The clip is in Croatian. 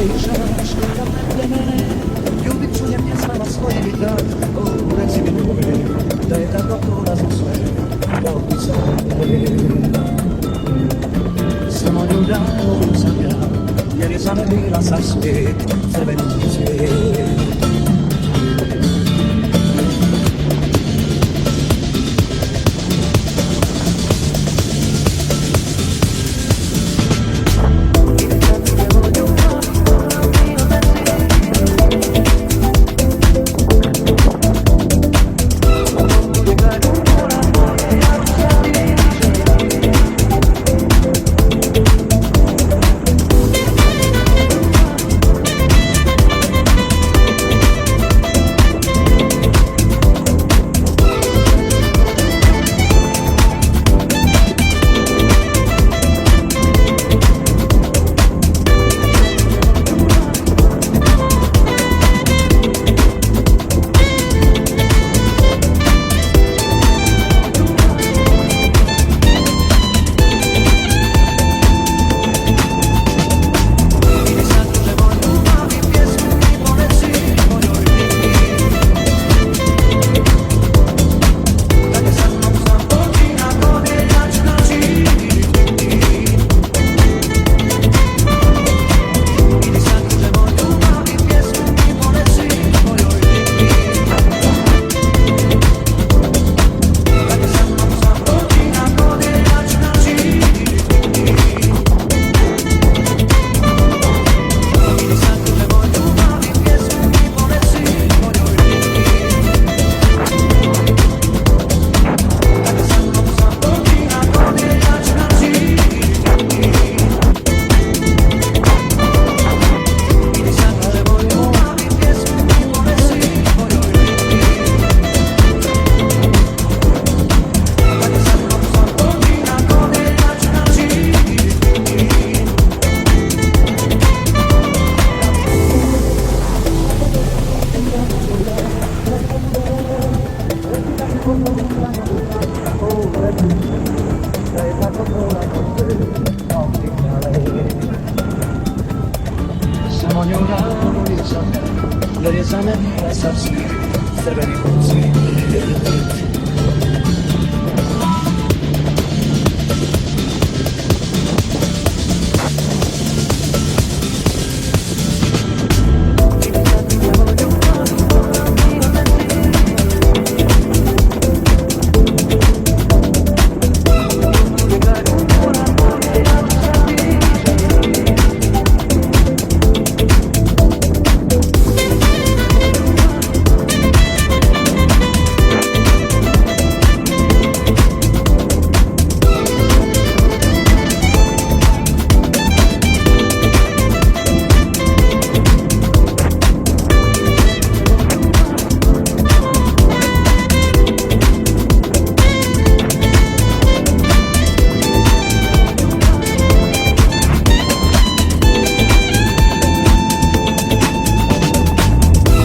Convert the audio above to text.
pričaš kad ne mene, ljubit ću njem pjesmama svojim i tak. O, reci mi ljubi, da je tako prolazno sve, dobica je. Samo nju dao sam ja, jer je za me bila sav svijet, crveni cvijet. Samo nju dao sam ja, jer je za me bila sav svijet, crveni cvijet.